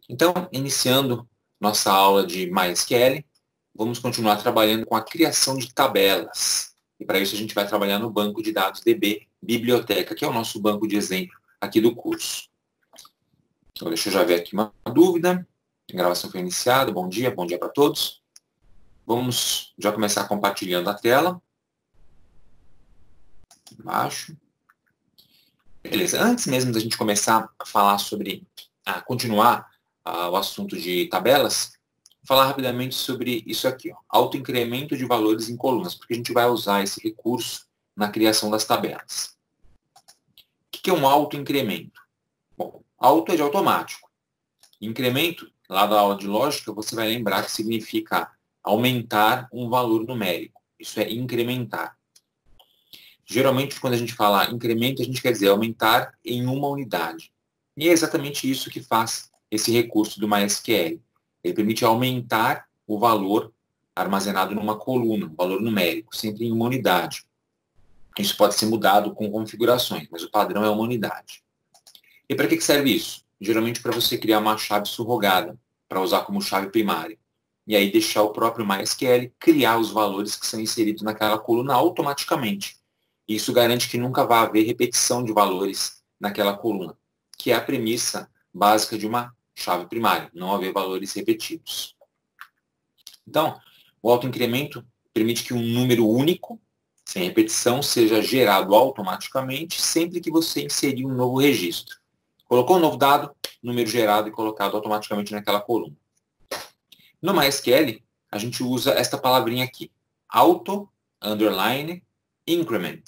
Então, iniciando nossa aula de MySQL, vamos continuar trabalhando com a criação de tabelas. E para isso a gente vai trabalhar no banco de dados DB Biblioteca, que é o nosso banco de exemplo aqui do curso. Então, deixa eu já ver aqui uma dúvida. A gravação foi iniciada. Bom dia para todos. Vamos já começar compartilhando a tela. Embaixo. Beleza. Antes mesmo da gente começar a falar sobre, continuar o assunto de tabelas, falar rapidamente sobre isso aqui, ó, autoincremento de valores em colunas, porque a gente vai usar esse recurso na criação das tabelas. O que é um autoincremento? Bom, auto é de automático. Incremento, lá da aula de lógica, você vai lembrar que significa aumentar um valor numérico. Isso é incrementar. Geralmente, quando a gente fala incremento, a gente quer dizer aumentar em uma unidade. E é exatamente isso que faz esse recurso do MySQL. Ele permite aumentar o valor armazenado numa coluna, um valor numérico, sempre em uma unidade. Isso pode ser mudado com configurações, mas o padrão é uma unidade. E para que serve isso? Geralmente para você criar uma chave surrogada, para usar como chave primária. E aí deixar o próprio MySQL criar os valores que são inseridos naquela coluna automaticamente. Isso garante que nunca vai haver repetição de valores naquela coluna, que é a premissa básica de uma chave primária, não haver valores repetidos. Então, o autoincremento permite que um número único, sem repetição, seja gerado automaticamente sempre que você inserir um novo registro. Colocou um novo dado, número gerado e colocado automaticamente naquela coluna. No MySQL, a gente usa esta palavrinha aqui, auto, underline, increment.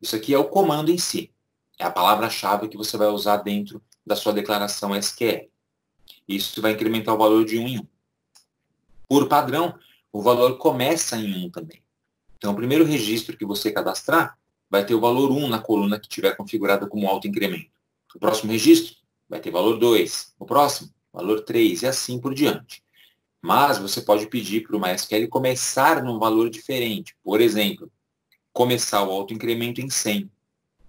Isso aqui é o comando em si. É a palavra-chave que você vai usar dentro da sua declaração SQL. Isso vai incrementar o valor de 1 em 1. Por padrão, o valor começa em 1 também. Então, o primeiro registro que você cadastrar vai ter o valor 1 na coluna que estiver configurada como autoincremento. O próximo registro vai ter valor 2. O próximo, valor 3 e assim por diante. Mas você pode pedir para o MySQL começar num valor diferente. Por exemplo, começar o autoincremento em 100.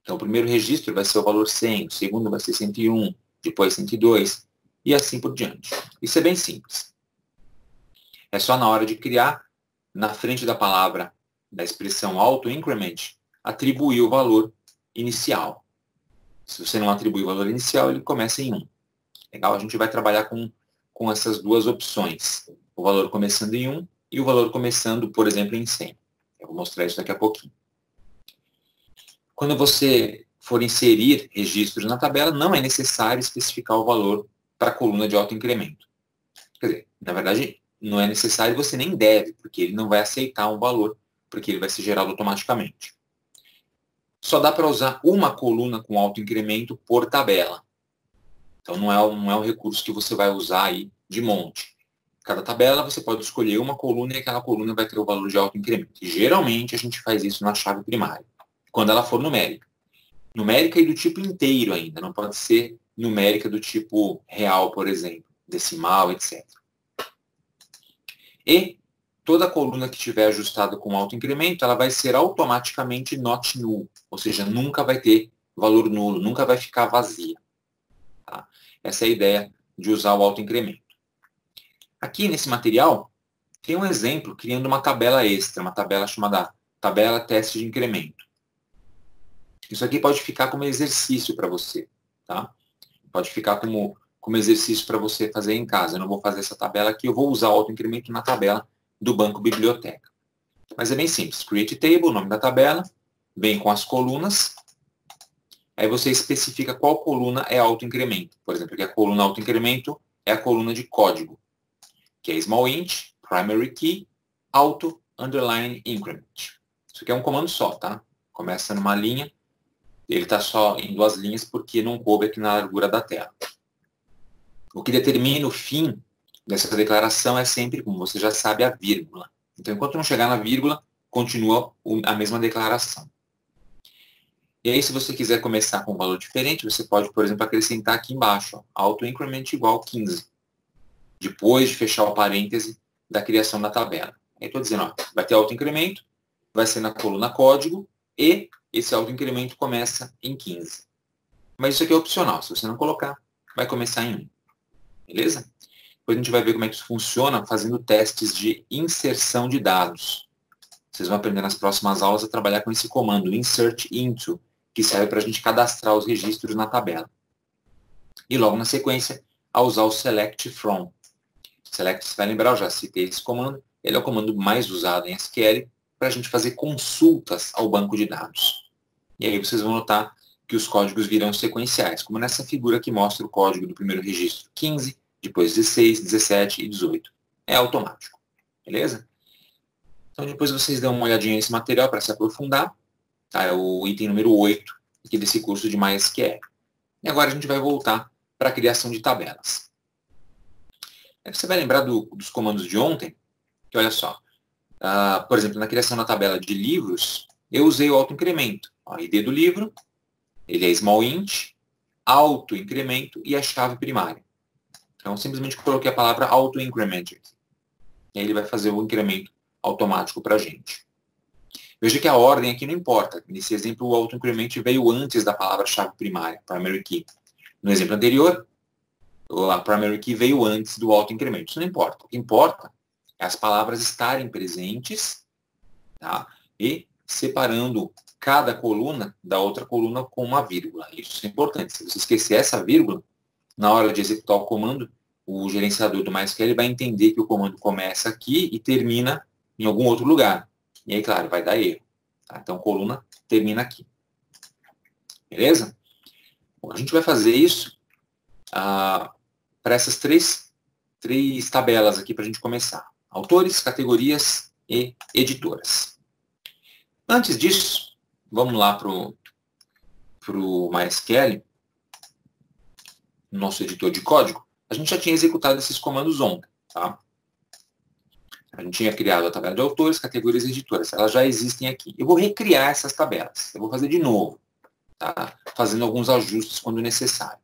Então, o primeiro registro vai ser o valor 100, o segundo vai ser 101, depois 102, e assim por diante. Isso é bem simples. É só na hora de criar, na frente da palavra, da expressão auto-increment, atribuir o valor inicial. Se você não atribuir o valor inicial, ele começa em 1. Legal? A gente vai trabalhar com essas duas opções. O valor começando em 1 e o valor começando, por exemplo, em 100. Eu vou mostrar isso daqui a pouquinho. Quando você for inserir registros na tabela, não é necessário especificar o valor para a coluna de autoincremento. Quer dizer, na verdade, não é necessário e você nem deve, porque ele não vai aceitar um valor, porque ele vai ser gerado automaticamente. Só dá para usar uma coluna com autoincremento por tabela. Então, não é um recurso que você vai usar aí de monte. Cada tabela você pode escolher uma coluna e aquela coluna vai ter o valor de autoincremento. E, geralmente, a gente faz isso na chave primária, quando ela for numérica. Numérica e do tipo inteiro ainda, não pode ser numérica do tipo real, por exemplo, decimal, etc. E toda coluna que estiver ajustada com autoincremento, ela vai ser automaticamente not null, ou seja, nunca vai ter valor nulo, nunca vai ficar vazia. Tá? Essa é a ideia de usar o autoincremento. Aqui nesse material, tem um exemplo criando uma tabela extra, uma tabela chamada tabela teste de incremento. Isso aqui pode ficar como exercício para você, tá? Pode ficar como exercício para você fazer em casa. Eu não vou fazer essa tabela aqui, eu vou usar o autoincremento na tabela do banco biblioteca. Mas é bem simples. Create table, o nome da tabela, vem com as colunas. Aí você especifica qual coluna é autoincremento. Por exemplo, aqui a coluna autoincremento é a coluna de código, que é small int, primary key, auto, underline, increment. Isso aqui é um comando só, tá? Começa numa linha. Ele está só em 2 linhas porque não coube aqui na largura da tela. O que determina o fim dessa declaração é sempre, como você já sabe, a vírgula. Então, enquanto não chegar na vírgula, continua a mesma declaração. E aí, se você quiser começar com um valor diferente, você pode, por exemplo, acrescentar aqui embaixo, auto-increment igual 15. Depois de fechar o parêntese da criação da tabela. Aí estou dizendo, ó, vai ter auto-incremento, vai ser na coluna código, e esse autoincremento começa em 15. Mas isso aqui é opcional. Se você não colocar, vai começar em 1. beleza? Depois a gente vai ver como é que isso funciona fazendo testes de inserção de dados. Vocês vão aprender nas próximas aulas a trabalhar com esse comando, insert into, que serve para a gente cadastrar os registros na tabela. E logo na sequência, a usar o select from. Select, você vai lembrar, eu já citei esse comando, ele é o comando mais usado em SQL para a gente fazer consultas ao banco de dados. E aí vocês vão notar que os códigos virão sequenciais, como nessa figura que mostra o código do primeiro registro 15, depois 16, 17 e 18. É automático, beleza? Então depois vocês dão uma olhadinha nesse material para se aprofundar. Tá? É o item número 8 aqui desse curso de MySQL. E agora a gente vai voltar para a criação de tabelas. Aí você vai lembrar dos comandos de ontem, que olha só, por exemplo, na criação da tabela de livros, eu usei o autoincremento. A ID do livro, ele é small int, autoincremento e a chave primária. Então, simplesmente coloquei a palavra autoincrement aqui. E aí ele vai fazer o incremento automático para a gente. Veja que a ordem aqui não importa. Nesse exemplo, o autoincrement veio antes da palavra-chave primária, primary key. No exemplo anterior, a primary key veio antes do autoincremento. Isso não importa. O que importa é as palavras estarem presentes, tá? E separando cada coluna da outra coluna com uma vírgula. Isso é importante. Se você esquecer essa vírgula, na hora de executar o comando, o gerenciador do MySQL vai entender que o comando começa aqui e termina em algum outro lugar. E aí, claro, vai dar erro. Tá? Então, coluna termina aqui. Beleza? Bom, a gente vai fazer isso para essas três tabelas aqui para a gente começar. Autores, categorias e editoras. Antes disso, vamos lá para o MySQL, nosso editor de código. A gente já tinha executado esses comandos ontem. Tá? A gente tinha criado a tabela de autores, categorias e editoras. Elas já existem aqui. Eu vou recriar essas tabelas. Eu vou fazer de novo, tá? Fazendo alguns ajustes quando necessário.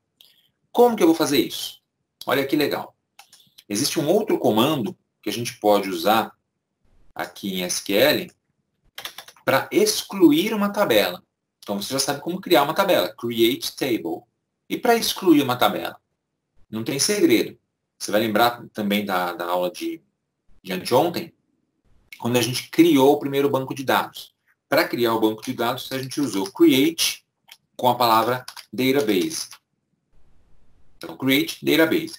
Como que eu vou fazer isso? Olha que legal. Existe um outro comando que a gente pode usar aqui em SQL para excluir uma tabela. Então, você já sabe como criar uma tabela. Create table. E para excluir uma tabela? Não tem segredo. Você vai lembrar também da aula de anteontem, quando a gente criou o primeiro banco de dados. Para criar o banco de dados, a gente usou create com a palavra database. Então, create database.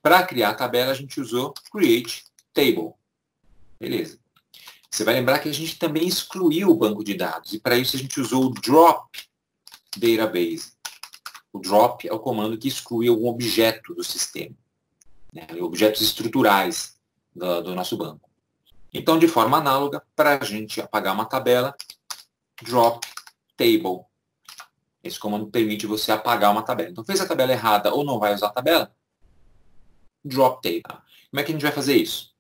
Para criar a tabela, a gente usou create table. Beleza. Você vai lembrar que a gente também excluiu o banco de dados. E para isso a gente usou o drop database. O drop é o comando que exclui algum objeto do sistema. Né? Objetos estruturais do nosso banco. Então, de forma análoga, para a gente apagar uma tabela, drop table. Esse comando permite você apagar uma tabela. Então, fez a tabela errada ou não vai usar a tabela? Drop table. Como é que a gente vai fazer isso?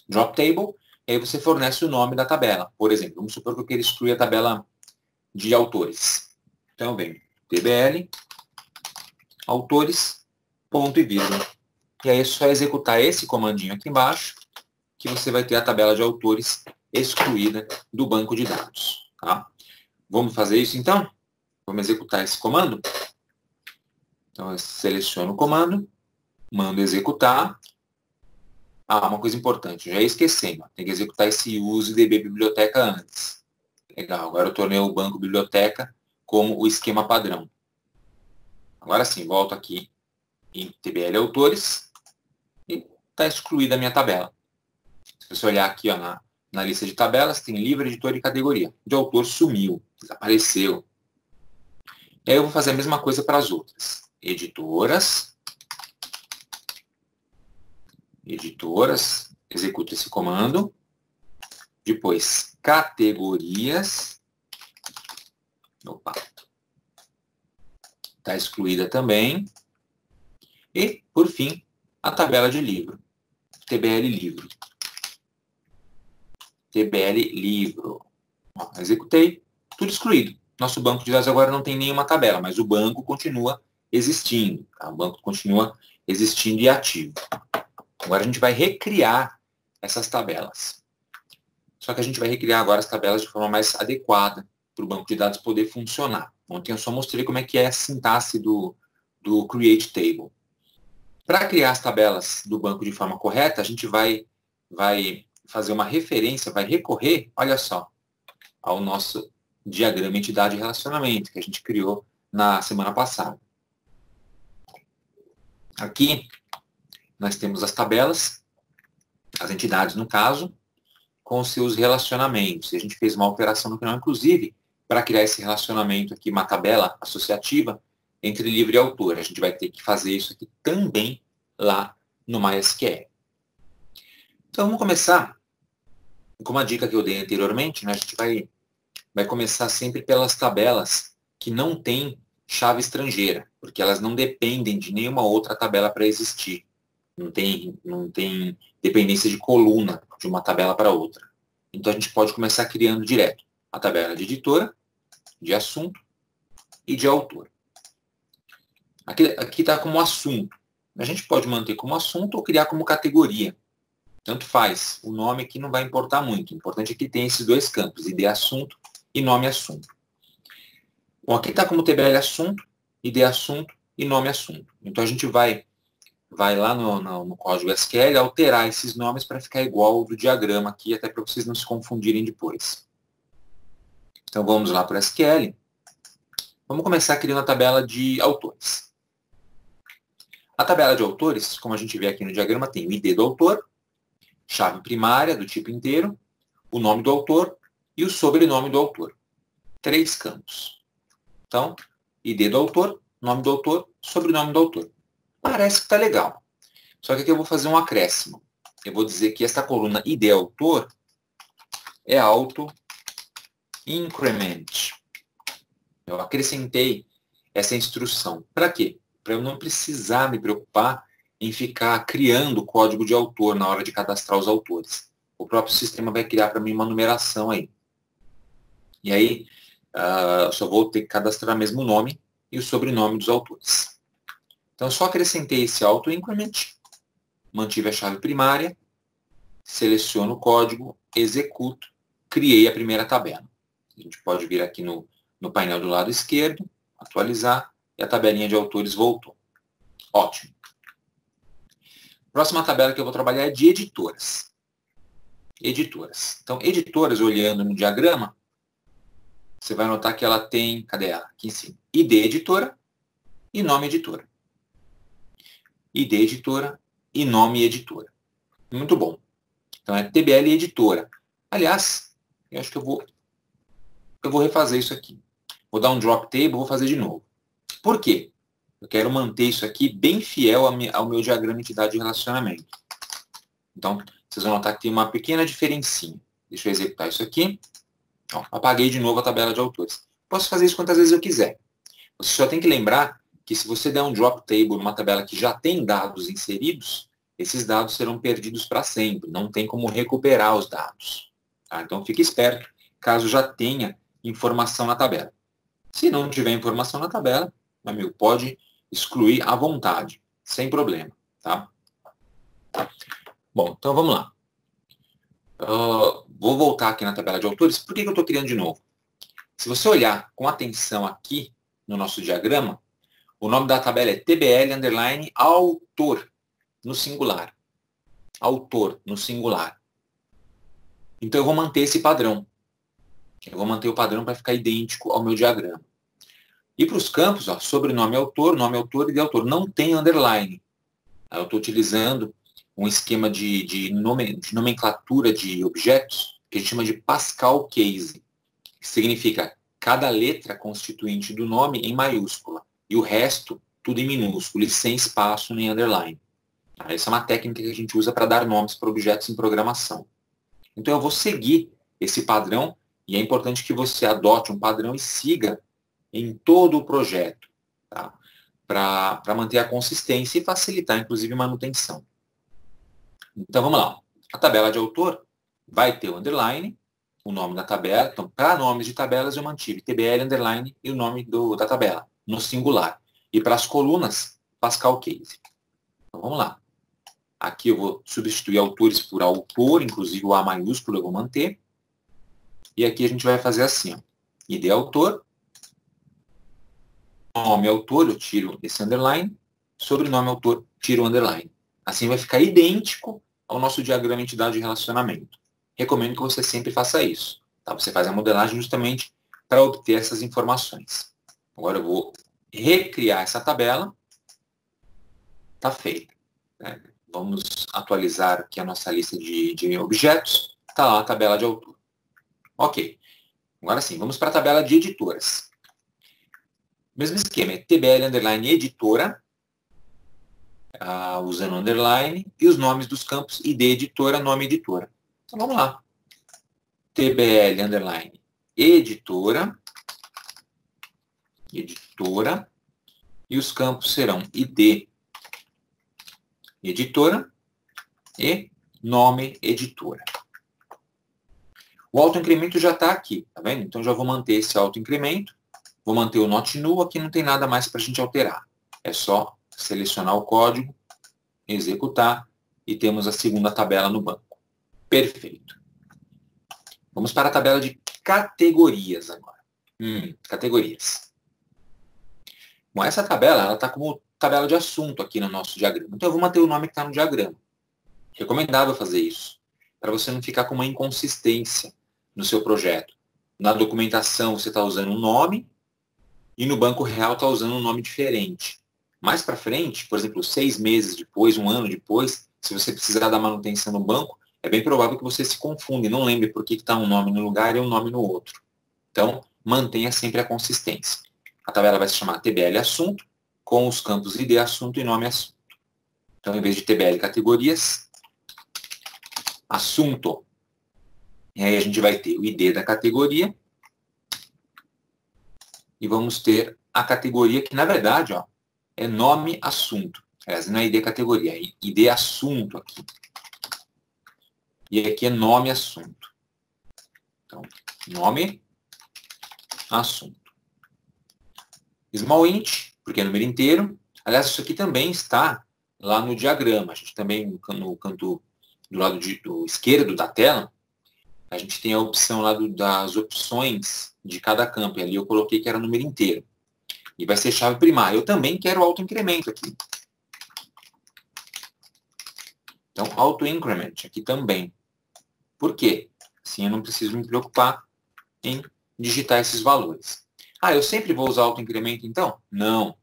Drop table, e aí você fornece o nome da tabela. Por exemplo, vamos supor que eu queira excluir a tabela de autores. Então, eu venho tbl, autores, ponto e vírgula. E aí é só executar esse comandinho aqui embaixo, que você vai ter a tabela de autores excluída do banco de dados. Tá? Vamos fazer isso então? Vamos executar esse comando? Então, eu seleciono o comando, mando executar. Uma coisa importante, já ia esquecendo, tem que executar esse use db biblioteca antes. Legal, agora eu tornei o banco biblioteca como o esquema padrão. Agora sim, volto aqui em tbl autores e está excluída a minha tabela. Se você olhar aqui ó, na lista de tabelas, tem livro, editor e categoria. De autor sumiu, desapareceu. E aí eu vou fazer a mesma coisa para as outras. Editoras, executa esse comando. Depois, categorias. Opa. Está excluída também. E, por fim, a tabela de livro. tbl livro. tbl livro. Executei, tudo excluído. Nosso banco de dados agora não tem nenhuma tabela, mas o banco continua existindo. Tá? O banco continua existindo e ativo. Agora a gente vai recriar essas tabelas. Só que a gente vai recriar agora as tabelas de forma mais adequada para o banco de dados poder funcionar. Ontem eu só mostrei como é que é a sintaxe do Create Table. Para criar as tabelas do banco de forma correta, a gente vai fazer uma referência, vai recorrer, olha só, ao nosso diagrama entidade e relacionamento, que a gente criou na semana passada. Aqui, nós temos as tabelas, as entidades, no caso, com os seus relacionamentos. E a gente fez uma alteração no final, inclusive, para criar esse relacionamento aqui, uma tabela associativa entre livro e autor. A gente vai ter que fazer isso aqui também lá no MySQL. Então, vamos começar com uma dica que eu dei anteriormente, né? A gente vai começar sempre pelas tabelas que não têm chave estrangeira, porque elas não dependem de nenhuma outra tabela para existir. Não tem dependência de coluna de uma tabela para outra. Então, a gente pode começar criando direto a tabela de editora, de assunto e de autor. Aqui está como assunto. A gente pode manter como assunto ou criar como categoria. Tanto faz. O nome aqui não vai importar muito. O importante é que tem esses dois campos, ID assunto e nome assunto. Bom, aqui está como TBL assunto, ID assunto e nome assunto. Então, a gente vai lá no código SQL alterar esses nomes para ficar igual ao do diagrama aqui, até para vocês não se confundirem depois. Então, vamos lá para o SQL. Vamos começar criando a tabela de autores. A tabela de autores, como a gente vê aqui no diagrama, tem o ID do autor, chave primária do tipo inteiro, o nome do autor e o sobrenome do autor. 3 campos. Então, ID do autor, nome do autor, sobrenome do autor. Parece que está legal. Só que aqui eu vou fazer um acréscimo. Eu vou dizer que esta coluna ID autor é auto increment. Eu acrescentei essa instrução. Para quê? Para eu não precisar me preocupar em ficar criando o código de autor na hora de cadastrar os autores. O próprio sistema vai criar para mim uma numeração aí. E aí, eu só vou ter que cadastrar mesmo o nome e o sobrenome dos autores. Então, eu só acrescentei esse auto increment, mantive a chave primária, seleciono o código, executo, criei a primeira tabela. A gente pode vir aqui no painel do lado esquerdo, atualizar, e a tabelinha de autores voltou. Ótimo. Próxima tabela que eu vou trabalhar é de editoras. Editoras. Então, editoras, olhando no diagrama, você vai notar que ela tem, cadê ela? Aqui em cima. ID editora e nome editora. ID editora e nome editora. Muito bom. Então, é TBL editora. Aliás, eu acho que eu vou refazer isso aqui. Vou dar um drop table, vou fazer de novo. Por quê? Eu quero manter isso aqui bem fiel ao meu diagrama entidade de relacionamento. Então, vocês vão notar que tem uma pequena diferencinha. Deixa eu executar isso aqui. Ó, apaguei de novo a tabela de autores. Posso fazer isso quantas vezes eu quiser. Você só tem que lembrar que se você der um drop table numa tabela que já tem dados inseridos, esses dados serão perdidos para sempre. Não tem como recuperar os dados. Tá? Então, fique esperto caso já tenha informação na tabela. Se não tiver informação na tabela, meu amigo, pode excluir à vontade, sem problema. Tá? Bom, então vamos lá. Vou voltar aqui na tabela de autores. Por que eu estou criando de novo? Se você olhar com atenção aqui no nosso diagrama, o nome da tabela é TBL_autor, no singular. Autor, no singular. Então eu vou manter esse padrão. Eu vou manter o padrão para ficar idêntico ao meu diagrama. E para os campos, ó, sobrenome autor, nome autor e de autor. Não tem underline. Eu estou utilizando um esquema de nomenclatura de objetos que a gente chama de Pascal Case, que significa cada letra constituinte do nome em maiúscula e o resto tudo em minúsculo e sem espaço nem underline. Essa é uma técnica que a gente usa para dar nomes para objetos em programação. Então eu vou seguir esse padrão e é importante que você adote um padrão e siga em todo o projeto, tá? Para manter a consistência e facilitar, inclusive, a manutenção. Então, vamos lá. A tabela de autor vai ter o underline, o nome da tabela. Então, para nomes de tabelas, eu mantive TBL, underline e o nome da tabela, no singular. E para as colunas, Pascal Case. Então, vamos lá. Aqui eu vou substituir autores por autor, inclusive o A maiúsculo eu vou manter. E aqui a gente vai fazer assim, ó. ID autor, nome autor, eu tiro esse underline, sobrenome autor, tira o underline. Assim vai ficar idêntico ao nosso diagrama entidade de relacionamento. Recomendo que você sempre faça isso. Tá? Você faz a modelagem justamente para obter essas informações. Agora eu vou recriar essa tabela. Está feita. Né? Vamos atualizar aqui a nossa lista de objetos. Está lá a tabela de autor. Ok. Agora sim, vamos para a tabela de editoras. Mesmo esquema, é TBL underline editora, usando underline, e os nomes dos campos ID editora, nome editora. Então vamos lá. TBL underline editora, e os campos serão ID editora e nome editora. O autoincremento já está aqui, tá vendo? Então já vou manter esse autoincremento, vou manter o not null, aqui não tem nada mais para a gente alterar. É só selecionar o código, executar e temos a segunda tabela no banco. Perfeito. Vamos para a tabela de categorias agora. Categorias. Bom, essa tabela está como tabela de assunto aqui no nosso diagrama. Então eu vou manter o nome que está no diagrama. Recomendável fazer isso, para você não ficar com uma inconsistência no seu projeto. Na documentação você está usando um nome e no banco real está usando um nome diferente. Mais para frente, por exemplo, 6 meses depois, 1 ano depois, se você precisar da manutenção no banco, é bem provável que você se confunda e não lembre por que está um nome no lugar e um nome no outro. Então, mantenha sempre a consistência. A tabela vai se chamar TBL assunto, com os campos ID assunto e nome assunto. Então, em vez de TBL categorias, assunto. E aí a gente vai ter o ID da categoria e vamos ter a categoria que, na verdade, ó, é nome assunto. Aliás, não é ID categoria, é ID assunto aqui. E aqui é nome assunto. Então, nome assunto. Small int, porque é número inteiro. Aliás, isso aqui também está lá no diagrama. A gente também, no canto do lado do esquerdo da tela, a gente tem a opção lá das opções de cada campo. E ali eu coloquei que era número inteiro. E vai ser chave primária. Eu também quero autoincremento aqui. Então, auto-increment aqui também. Por quê? Assim eu não preciso me preocupar em digitar esses valores. Eu sempre vou usar autoincremento então? Não.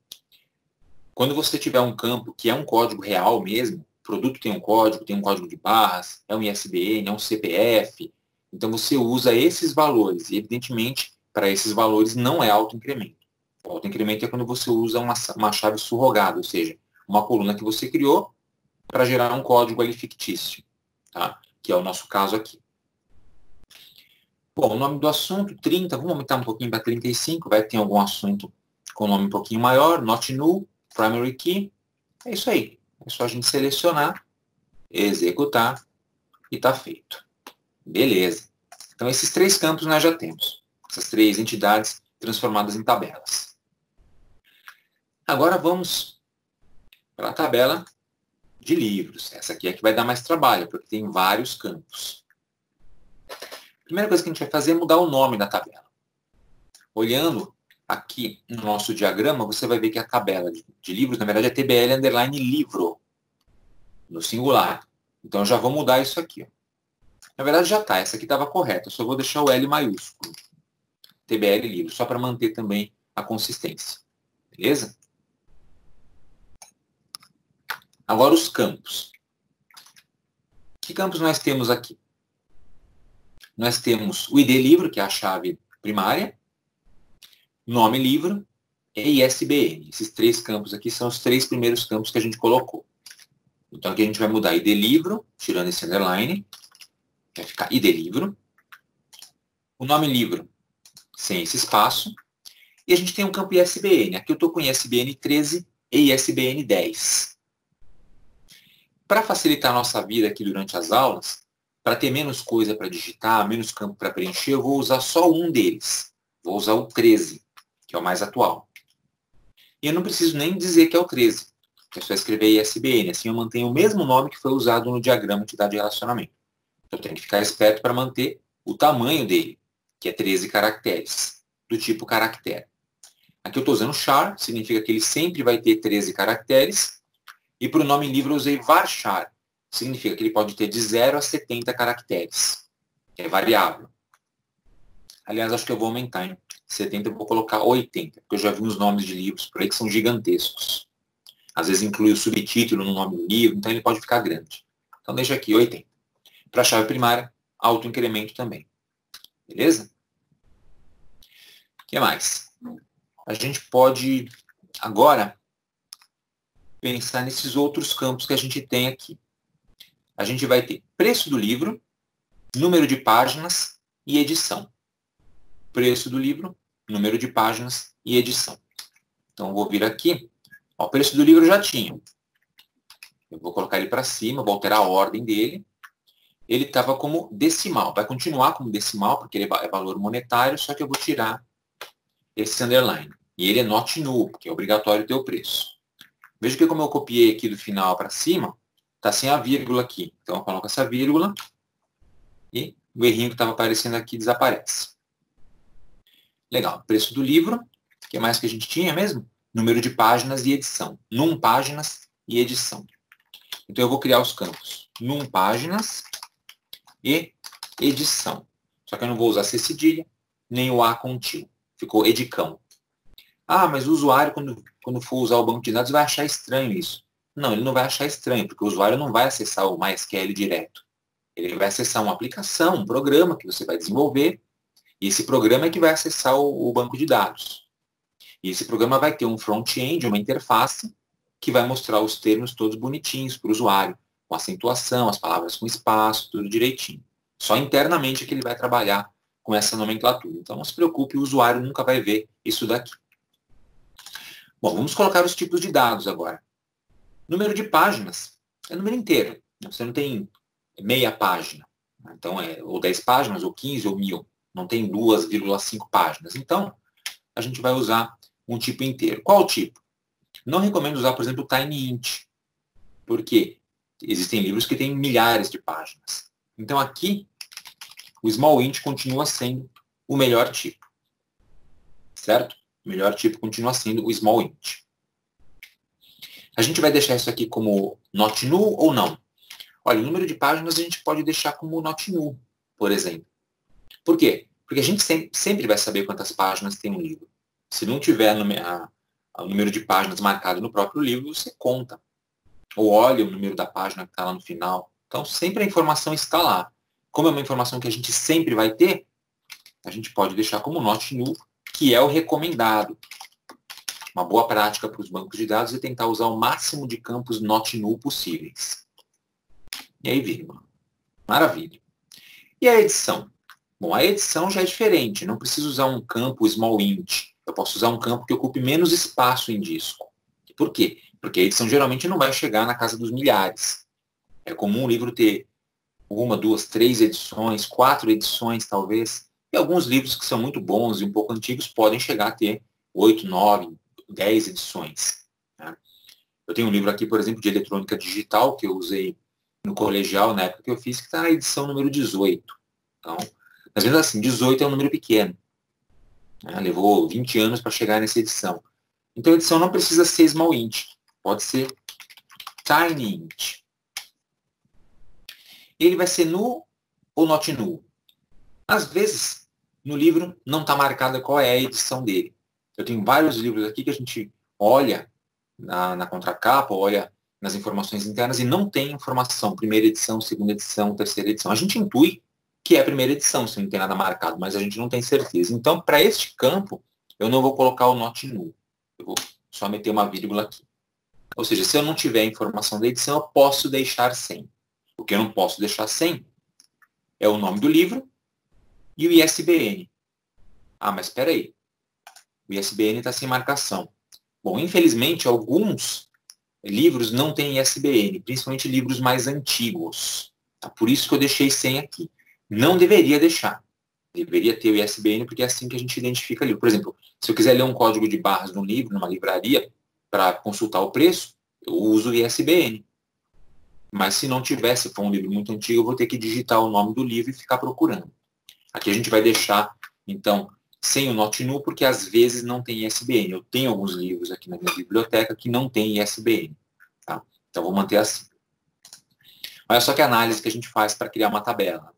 Quando você tiver um campo que é um código real mesmo, o produto tem um código de barras, é um ISBN, é um CPF, então você usa esses valores. E, evidentemente, para esses valores não é autoincremento. O autoincremento é quando você usa uma chave surrogada, ou seja, uma coluna que você criou para gerar um código ali fictício, tá? Que é o nosso caso aqui. Bom, o nome do assunto, 30, vamos aumentar um pouquinho para 35, vai ter algum assunto com nome um pouquinho maior, not null, primary key, é isso aí. É só a gente selecionar, executar e está feito. Beleza. Então, esses 3 campos nós já temos. Essas 3 entidades transformadas em tabelas. Agora vamos para a tabela de livros. Essa aqui é que vai dar mais trabalho, porque tem vários campos. A primeira coisa que a gente vai fazer é mudar o nome da tabela. Olhando aqui no nosso diagrama, você vai ver que a tabela de livros, na verdade, é TBL underline livro, no singular. Então, eu já vou mudar isso aqui. Ó. Na verdade, já está. Essa aqui estava correta. Eu só vou deixar o L maiúsculo. TBL livro, só para manter também a consistência. Beleza? Agora, os campos. Que campos nós temos aqui? Nós temos o ID livro, que é a chave primária, nome livro e ISBN. Esses 3 campos aqui são os 3 primeiros campos que a gente colocou. Então, aqui a gente vai mudar ID livro, tirando esse underline, vai ficar ID livro. O nome livro, sem esse espaço. E a gente tem um campo ISBN. Aqui eu estou com ISBN 13 e ISBN 10. Para facilitar a nossa vida aqui durante as aulas, para ter menos coisa para digitar, menos campo para preencher, eu vou usar só um deles. Vou usar o 13, que é o mais atual. E eu não preciso nem dizer que é o 13. É só escrever ISBN. Assim eu mantenho o mesmo nome que foi usado no diagrama de entidade de relacionamento. Eu tenho que ficar esperto para manter o tamanho dele, que é 13 caracteres, do tipo caractere. Aqui eu estou usando char, significa que ele sempre vai ter 13 caracteres. E para o nome livro eu usei varchar. Significa que ele pode ter de 0 a 70 caracteres. É variável. Aliás, acho que eu vou aumentar, hein? 70 eu vou colocar 80, porque eu já vi uns nomes de livros por aí que são gigantescos. Às vezes inclui o subtítulo no nome do livro, então ele pode ficar grande. Então deixa aqui 80. Para a chave primária, autoincremento também. Beleza? O que mais? A gente pode agora pensar nesses outros campos que a gente tem aqui. A gente vai ter preço do livro, número de páginas e edição. Preço do livro, número de páginas e edição. Então, eu vou vir aqui. Ó, o preço do livro eu já tinha. Eu vou colocar ele para cima, vou alterar a ordem dele. Ele estava como decimal. Vai continuar como decimal, porque ele é valor monetário, só que eu vou tirar esse underline. E ele é not null, porque é obrigatório ter o preço. Veja que como eu copiei aqui do final para cima, está sem a vírgula aqui. Então, eu coloco essa vírgula e o errinho que estava aparecendo aqui desaparece. Legal. Preço do livro. O que mais que a gente tinha mesmo? Número de páginas e edição. Num páginas e edição. Então, eu vou criar os campos num páginas e edição. Só que eu não vou usar C cedilha, nem o A contínuo. Ficou edicão. Ah, mas o usuário, quando for usar o banco de dados, vai achar estranho isso. Não, ele não vai achar estranho, porque o usuário não vai acessar o MySQL direto. Ele vai acessar uma aplicação, um programa que você vai desenvolver, e esse programa é que vai acessar o banco de dados. E esse programa vai ter um front-end, uma interface, que vai mostrar os termos todos bonitinhos para o usuário, com acentuação, as palavras com espaço, tudo direitinho. Só internamente é que ele vai trabalhar com essa nomenclatura. Então, não se preocupe, o usuário nunca vai ver isso daqui. Bom, vamos colocar os tipos de dados agora. Número de páginas é número inteiro. Você não tem meia página. Então, ou 10 páginas, ou 15, ou 1000. Não tem 2,5 páginas. Então, a gente vai usar um tipo inteiro. Qual o tipo? Não recomendo usar, por exemplo, o TinyInt. Por quê? Existem livros que têm milhares de páginas. Então, aqui, o small-int continua sendo o melhor tipo. Certo? O melhor tipo continua sendo o small-int. A gente vai deixar isso aqui como not null ou não? Olha, o número de páginas a gente pode deixar como not null, por exemplo. Por quê? Porque a gente sempre vai saber quantas páginas tem um livro. Se não tiver o número de páginas marcado no próprio livro, você conta. Ou olha o número da página que está lá no final. Então, sempre a informação está lá. Como é uma informação que a gente sempre vai ter, a gente pode deixar como not null, que é o recomendado. Uma boa prática para os bancos de dados é tentar usar o máximo de campos not null possíveis. E aí, vírgula. Maravilha. E a edição? Bom, a edição já é diferente. Não preciso usar um campo small-int. Eu posso usar um campo que ocupe menos espaço em disco. Por quê? Porque a edição geralmente não vai chegar na casa dos milhares. É comum um livro ter 1, 2, 3 edições, 4 edições, talvez. E alguns livros que são muito bons e um pouco antigos podem chegar a ter 8, 9, 10 edições. Né? Eu tenho um livro aqui, por exemplo, de eletrônica digital, que eu usei no colegial, na época que eu fiz, que está na edição número 18. Então, mas mesmo assim, 18 é um número pequeno. Né? Levou 20 anos para chegar nessa edição. Então, a edição não precisa ser small-int. Pode ser TinyInt. Ele vai ser null ou not null? Às vezes, no livro, não está marcada qual é a edição dele. Eu tenho vários livros aqui que a gente olha na contracapa, olha nas informações internas e não tem informação. Primeira edição, segunda edição, terceira edição. A gente intui que é a primeira edição, se não tem nada marcado, mas a gente não tem certeza. Então, para este campo, eu não vou colocar o not null. Eu vou só meter uma vírgula aqui. Ou seja, se eu não tiver a informação da edição, eu posso deixar sem. O que eu não posso deixar sem é o nome do livro e o ISBN. Ah, mas espera aí. O ISBN está sem marcação. Bom, infelizmente, alguns livros não têm ISBN, principalmente livros mais antigos. Tá? Por isso que eu deixei sem aqui. Não deveria deixar. Deveria ter o ISBN, porque é assim que a gente identifica livro. Por exemplo, se eu quiser ler um código de barras num livro, numa livraria, para consultar o preço, eu uso o ISBN. Mas se não tiver, se for um livro muito antigo, eu vou ter que digitar o nome do livro e ficar procurando. Aqui a gente vai deixar, então, sem o not null, porque às vezes não tem ISBN. Eu tenho alguns livros aqui na minha biblioteca que não tem ISBN. Tá? Então, vou manter assim. Olha só que análise que a gente faz para criar uma tabela.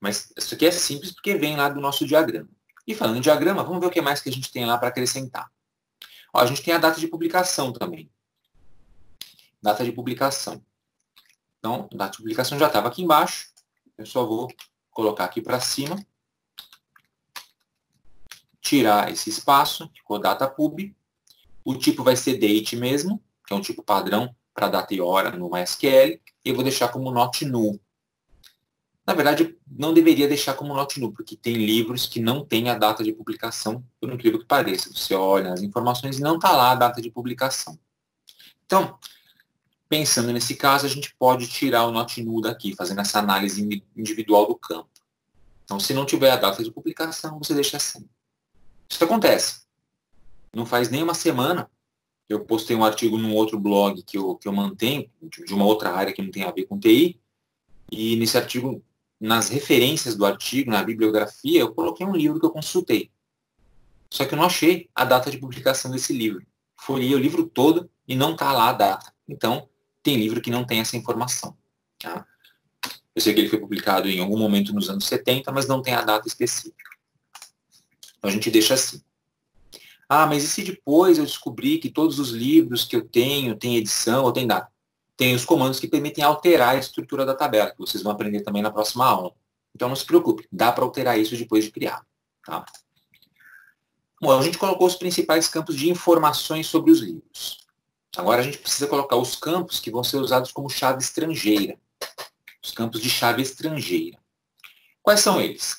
Mas isso aqui é simples porque vem lá do nosso diagrama. E falando em diagrama, vamos ver o que mais que a gente tem lá para acrescentar. Ó, a gente tem a data de publicação também. Data de publicação. Então, a data de publicação já estava aqui embaixo. Eu só vou colocar aqui para cima. Tirar esse espaço, ficou data pub. O tipo vai ser date mesmo, que é um tipo padrão para data e hora no MySQL. E eu vou deixar como not null. Na verdade, eu não deveria deixar como not null, porque tem livros que não têm a data de publicação, por incrível que pareça. Você olha as informações e não está lá a data de publicação. Então, pensando nesse caso, a gente pode tirar o not null daqui, fazendo essa análise individual do campo. Então, se não tiver a data de publicação, você deixa assim. Isso acontece. Não faz nem uma semana, eu postei um artigo num outro blog que eu mantenho, de uma outra área que não tem a ver com TI, e nesse artigo, nas referências do artigo, na bibliografia, eu coloquei um livro que eu consultei. Só que eu não achei a data de publicação desse livro. Folhei o livro todo e não está lá a data. Então, tem livro que não tem essa informação. Tá? Eu sei que ele foi publicado em algum momento nos anos 70, mas não tem a data específica. Então, a gente deixa assim. Ah, mas e se depois eu descobrir que todos os livros que eu tenho têm edição ou tem data? Tem os comandos que permitem alterar a estrutura da tabela, que vocês vão aprender também na próxima aula. Então não se preocupe, dá para alterar isso depois de criar. Tá? Bom, a gente colocou os principais campos de informações sobre os livros. Agora a gente precisa colocar os campos que vão ser usados como chave estrangeira. Os campos de chave estrangeira. Quais são eles?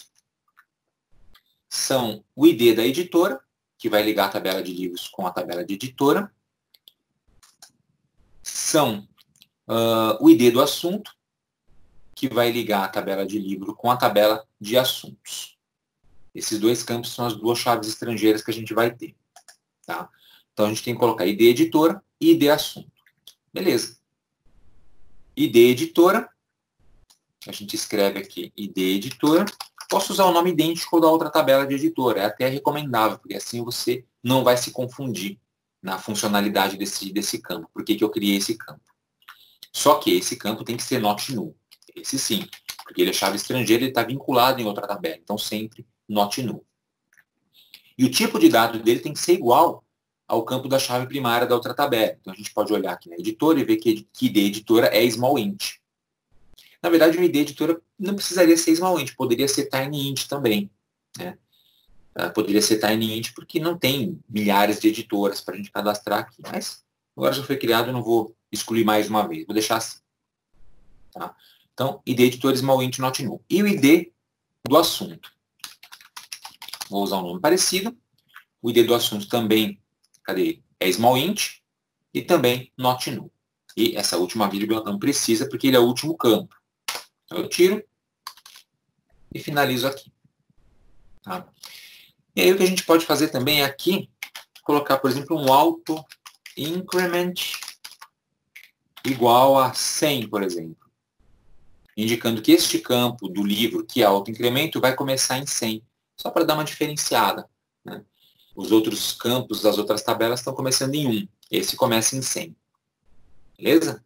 São o ID da editora, que vai ligar a tabela de livros com a tabela de editora. São o ID do assunto, que vai ligar a tabela de livro com a tabela de assuntos. Esses dois campos são as duas chaves estrangeiras que a gente vai ter. Tá? Então, a gente tem que colocar ID editora e ID assunto. Beleza. ID editora, a gente escreve aqui ID editora. Posso usar o nome idêntico da outra tabela de editora, é até recomendável, porque assim você não vai se confundir na funcionalidade desse campo. Por que eu criei esse campo? Só que esse campo tem que ser not null. Esse sim, porque ele é chave estrangeira, ele está vinculado em outra tabela. Então, sempre not null. E o tipo de dado dele tem que ser igual ao campo da chave primária da outra tabela. Então, a gente pode olhar aqui na editora e ver que ID editora é small int. Na verdade, o ID editora não precisaria ser small int, poderia ser tiny int também. Né? Poderia ser tiny int porque não tem milhares de editoras para a gente cadastrar aqui. Mas agora já foi criado, eu não vou excluir mais uma vez. Vou deixar assim. Tá? Então, ID editor small int not null. E o ID do assunto. Vou usar um nome parecido. O ID do assunto também, cadê? É small int e também not null. E essa última vírgula não precisa porque ele é o último campo. Então, eu tiro e finalizo aqui. Tá? E aí o que a gente pode fazer também é aqui, colocar, por exemplo, um auto increment igual a 100, por exemplo. Indicando que este campo do livro, que é auto-incremento, vai começar em 100. Só para dar uma diferenciada. Né? Os outros campos das outras tabelas estão começando em 1. Esse começa em 100. Beleza?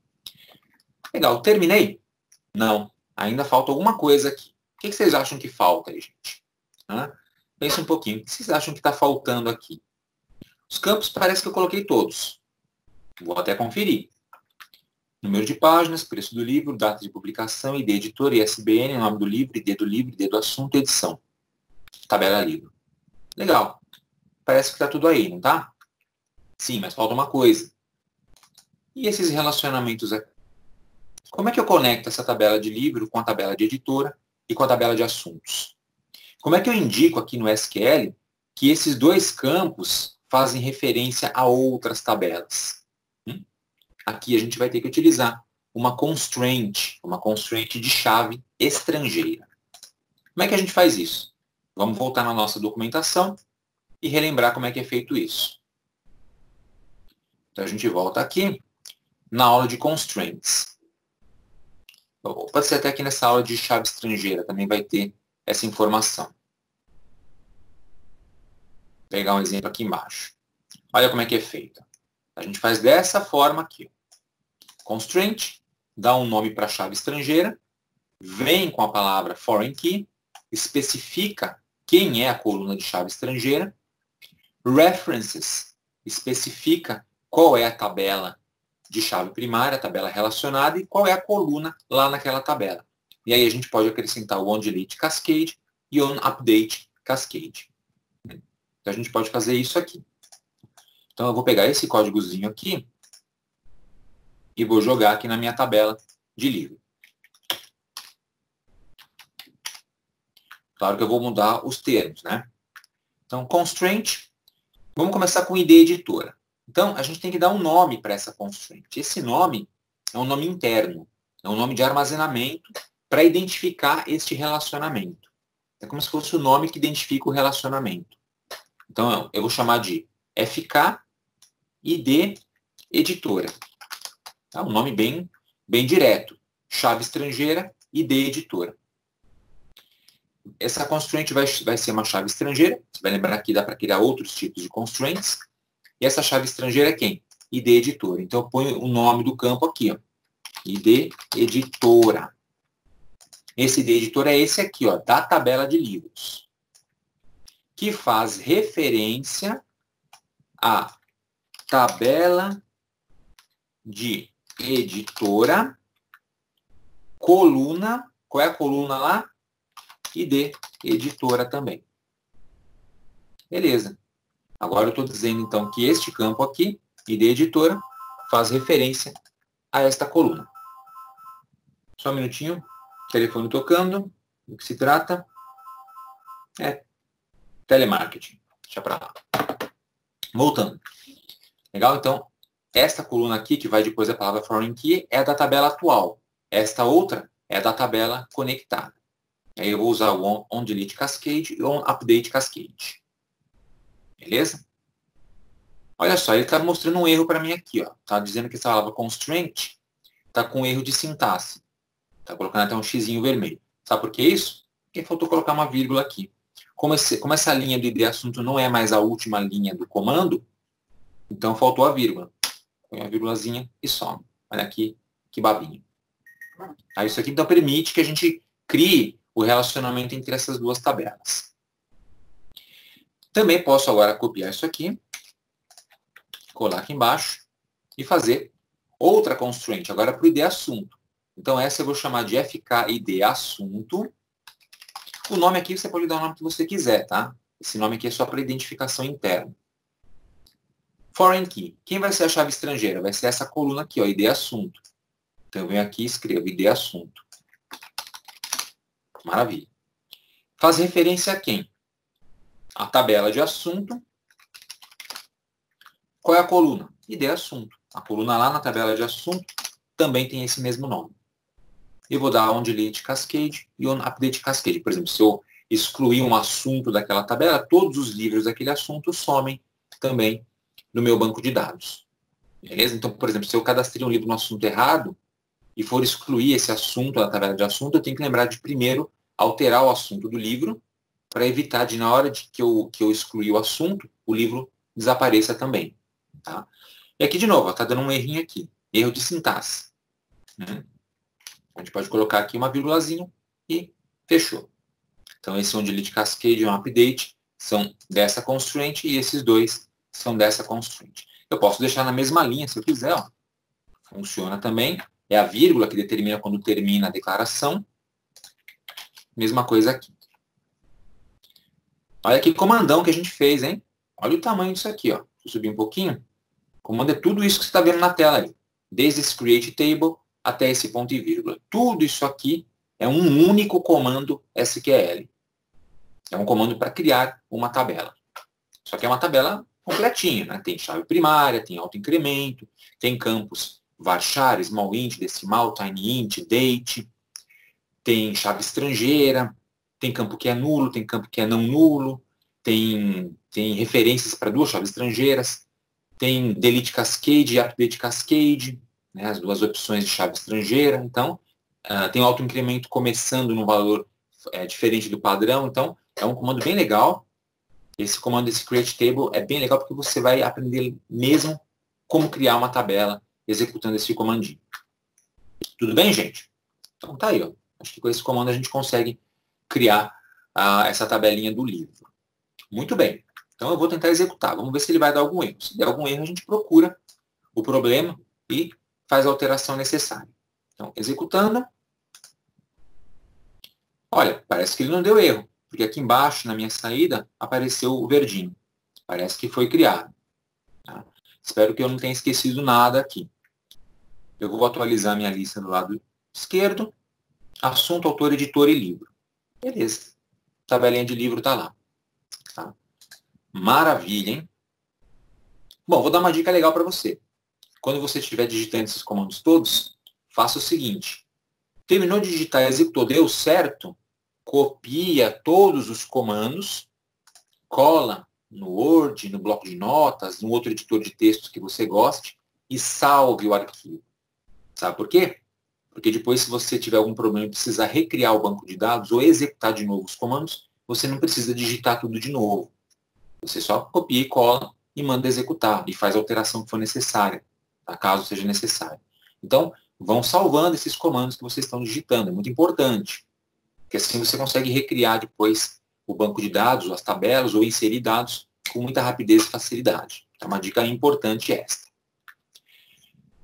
Legal. Terminei? Não. Ainda falta alguma coisa aqui. O que vocês acham que falta aí, gente? Pensa um pouquinho. O que vocês acham que está faltando aqui? Os campos parece que eu coloquei todos. Vou até conferir. Número de páginas, preço do livro, data de publicação, ID editor, ISBN, nome do livro, ID do assunto, edição. Tabela livro. Legal. Parece que está tudo aí, não tá? Sim, mas falta uma coisa. E esses relacionamentos aqui? Como é que eu conecto essa tabela de livro com a tabela de editora e com a tabela de assuntos? Como é que eu indico aqui no SQL que esses dois campos fazem referência a outras tabelas? Aqui a gente vai ter que utilizar uma constraint de chave estrangeira. Como é que a gente faz isso? Vamos voltar na nossa documentação e relembrar como é que é feito isso. Então a gente volta aqui na aula de constraints. Pode ser até aqui nessa aula de chave estrangeira, também vai ter essa informação. Vou pegar um exemplo aqui embaixo. Olha como é que é feito. A gente faz dessa forma aqui. constraint, dá um nome para a chave estrangeira, vem com a palavra foreign key, especifica quem é a coluna de chave estrangeira, references, especifica qual é a tabela de chave primária, a tabela relacionada, e qual é a coluna lá naquela tabela. E aí a gente pode acrescentar o onDelete cascade e onUpdate cascade. Então a gente pode fazer isso aqui. Então eu vou pegar esse códigozinho aqui e vou jogar aqui na minha tabela de livro. Claro que eu vou mudar os termos, né? Então, constraint, vamos começar com ID editora. Então, a gente tem que dar um nome para essa constraint. Esse nome é um nome interno, é um nome de armazenamento para identificar este relacionamento. É como se fosse o nome que identifica o relacionamento. Então, eu vou chamar de FK ID editora. É um nome bem direto. Chave estrangeira, ID editora. Essa constraint vai ser uma chave estrangeira. Você vai lembrar que dá para criar outros tipos de constraints. E essa chave estrangeira é quem? ID editora. Então, eu ponho o nome do campo aqui, ó. ID editora. Esse ID editora é esse aqui, ó, da tabela de livros, que faz referência à tabela de editora, coluna. Qual é a coluna lá? ID editora também. Beleza. Agora eu estou dizendo, então, que este campo aqui, ID editora, faz referência a esta coluna. Só um minutinho. Telefone tocando. Do que se trata? É telemarketing. Deixa para lá. Voltando. Legal? Então, esta coluna aqui, que vai depois da palavra foreign key, é da tabela atual. Esta outra é da tabela conectada. Aí eu vou usar o onDelete cascade e o onUpdate cascade. Beleza? Olha só, ele está mostrando um erro para mim aqui. Está dizendo que essa palavra constraint está com erro de sintaxe. Está colocando até um xizinho vermelho. Sabe por que isso? Porque faltou colocar uma vírgula aqui. Como essa linha do ID assunto não é mais a última linha do comando, então faltou a vírgula. Põe a vírgulazinha e some. Olha aqui, que babinho. Aí isso aqui então permite que a gente crie o relacionamento entre essas duas tabelas. Também posso agora copiar isso aqui, colar aqui embaixo e fazer outra constraint, agora para o ID assunto. Então essa eu vou chamar de FKID assunto. O nome aqui você pode dar o nome que você quiser, tá? Esse nome aqui é só para identificação interna. Foreign key. Quem vai ser a chave estrangeira? Vai ser essa coluna aqui, ó, ID assunto. Então eu venho aqui e escrevo ID assunto. Maravilha. Faz referência a quem? A tabela de assunto. Qual é a coluna? ID assunto. A coluna lá na tabela de assunto também tem esse mesmo nome. Eu vou dar onDelete cascade e onUpdate cascade. Por exemplo, se eu excluir um assunto daquela tabela, todos os livros daquele assunto somem também no meu banco de dados. Beleza? Então, por exemplo, se eu cadastrei um livro no assunto errado e for excluir esse assunto da tabela de assunto, eu tenho que lembrar de primeiro alterar o assunto do livro para evitar de, na hora de que eu excluir o assunto, o livro desapareça também. Tá? E aqui, de novo, está dando um errinho aqui. Erro de sintaxe. A gente pode colocar aqui uma vírgulazinha e fechou. Então, esse onDelete cascade e onUpdate são dessa constraint e esses dois são dessa constraint. Eu posso deixar na mesma linha se eu quiser. Ó. Funciona também. É a vírgula que determina quando termina a declaração. Mesma coisa aqui. Olha que comandão que a gente fez, hein? Olha o tamanho disso aqui, ó. Deixa eu subir um pouquinho. O comando é tudo isso que você está vendo na tela aí. Desde esse create table até esse ponto e vírgula. Tudo isso aqui é um único comando SQL. É um comando para criar uma tabela. Só que é uma tabela completinha, né? Tem chave primária, tem autoincremento, tem campos varchar, small int, decimal, tiny int, date, tem chave estrangeira, tem campo que é nulo, tem campo que é não nulo, tem referências para duas chaves estrangeiras, tem delete cascade e update cascade, né, as duas opções de chave estrangeira. Então, tem o autoincremento começando num valor diferente do padrão. Então, é um comando bem legal. Esse comando, esse create table, é bem legal porque você vai aprender mesmo como criar uma tabela executando esse comandinho. Tudo bem, gente? Então tá aí, ó. Acho que com esse comando a gente consegue criar essa tabelinha do livro. Muito bem. Então eu vou tentar executar. Vamos ver se ele vai dar algum erro. Se der algum erro, a gente procura o problema e faz a alteração necessária. Então, executando. Olha, parece que ele não deu erro, porque aqui embaixo, na minha saída, apareceu o verdinho. Parece que foi criado. Tá? Espero que eu não tenha esquecido nada aqui. Eu vou atualizar minha lista do lado esquerdo. Assunto, autor, editor e livro. Beleza. Tabelinha de livro está lá. Tá? Maravilha, hein? Bom, vou dar uma dica legal para você. Quando você estiver digitando esses comandos todos, faça o seguinte. Terminou de digitar, executou, deu certo? Copia todos os comandos, cola no Word, no bloco de notas, no outro editor de texto que você goste e salve o arquivo. Sabe por quê? Porque depois, se você tiver algum problema e precisar recriar o banco de dados ou executar de novo os comandos, você não precisa digitar tudo de novo. Você só copia e cola e manda executar e faz a alteração que for necessária, tá? Caso seja necessário. Então, vão salvando esses comandos que vocês estão digitando. É muito importante, porque assim você consegue recriar depois o banco de dados, as tabelas ou inserir dados com muita rapidez e facilidade. É uma dica importante esta.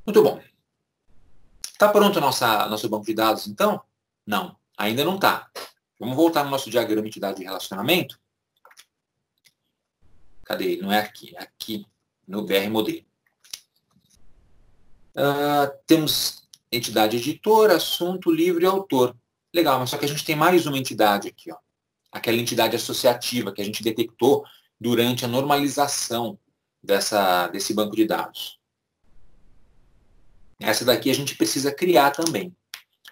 Muito bom. Está pronto o nosso banco de dados, então? Não, ainda não está. Vamos voltar no nosso diagrama de entidade de relacionamento. Cadê ele? Não é aqui. É aqui, no BR Modelo. Temos entidade editor, assunto, livro e autor. Legal, mas só que a gente tem mais uma entidade aqui, ó. Aquela entidade associativa que a gente detectou durante a normalização desse banco de dados. Essa daqui a gente precisa criar também.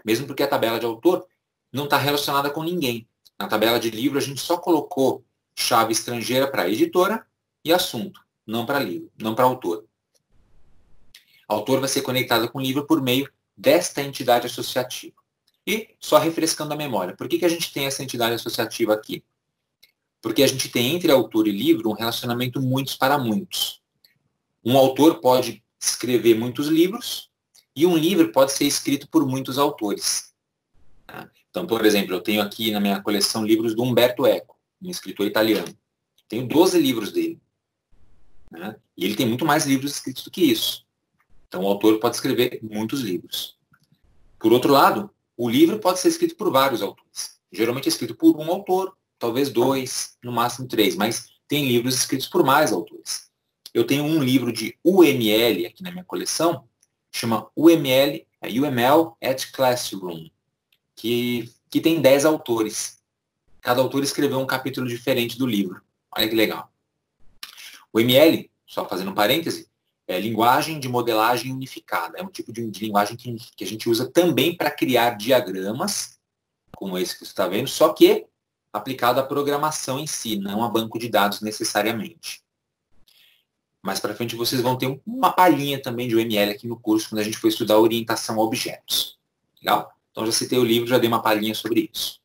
Mesmo porque a tabela de autor não está relacionada com ninguém. Na tabela de livro a gente só colocou chave estrangeira para editora e assunto, não para livro, não para autor. Autor vai ser conectado com o livro por meio desta entidade associativa. E, só refrescando a memória, por que a gente tem essa entidade associativa aqui? Porque a gente tem entre autor e livro um relacionamento muitos para muitos. Um autor pode escrever muitos livros e um livro pode ser escrito por muitos autores. Então, por exemplo, eu tenho aqui na minha coleção livros do Umberto Eco, um escritor italiano. Tenho 12 livros dele. E ele tem muito mais livros escritos do que isso. Então, o autor pode escrever muitos livros. Por outro lado, o livro pode ser escrito por vários autores. Geralmente é escrito por um autor, talvez 2, no máximo 3, mas tem livros escritos por mais autores. Eu tenho um livro de UML aqui na minha coleção, chama UML at Classroom, que tem 10 autores. Cada autor escreveu um capítulo diferente do livro. Olha que legal. O UML, só fazendo um parêntese, é linguagem de modelagem unificada. É um tipo de linguagem que a gente usa também para criar diagramas, como esse que você está vendo, só que aplicado à programação em si, não a banco de dados necessariamente. Mais para frente vocês vão ter uma palhinha também de UML aqui no curso, quando a gente for estudar orientação a objetos. Legal? Então já citei o livro, já dei uma palhinha sobre isso.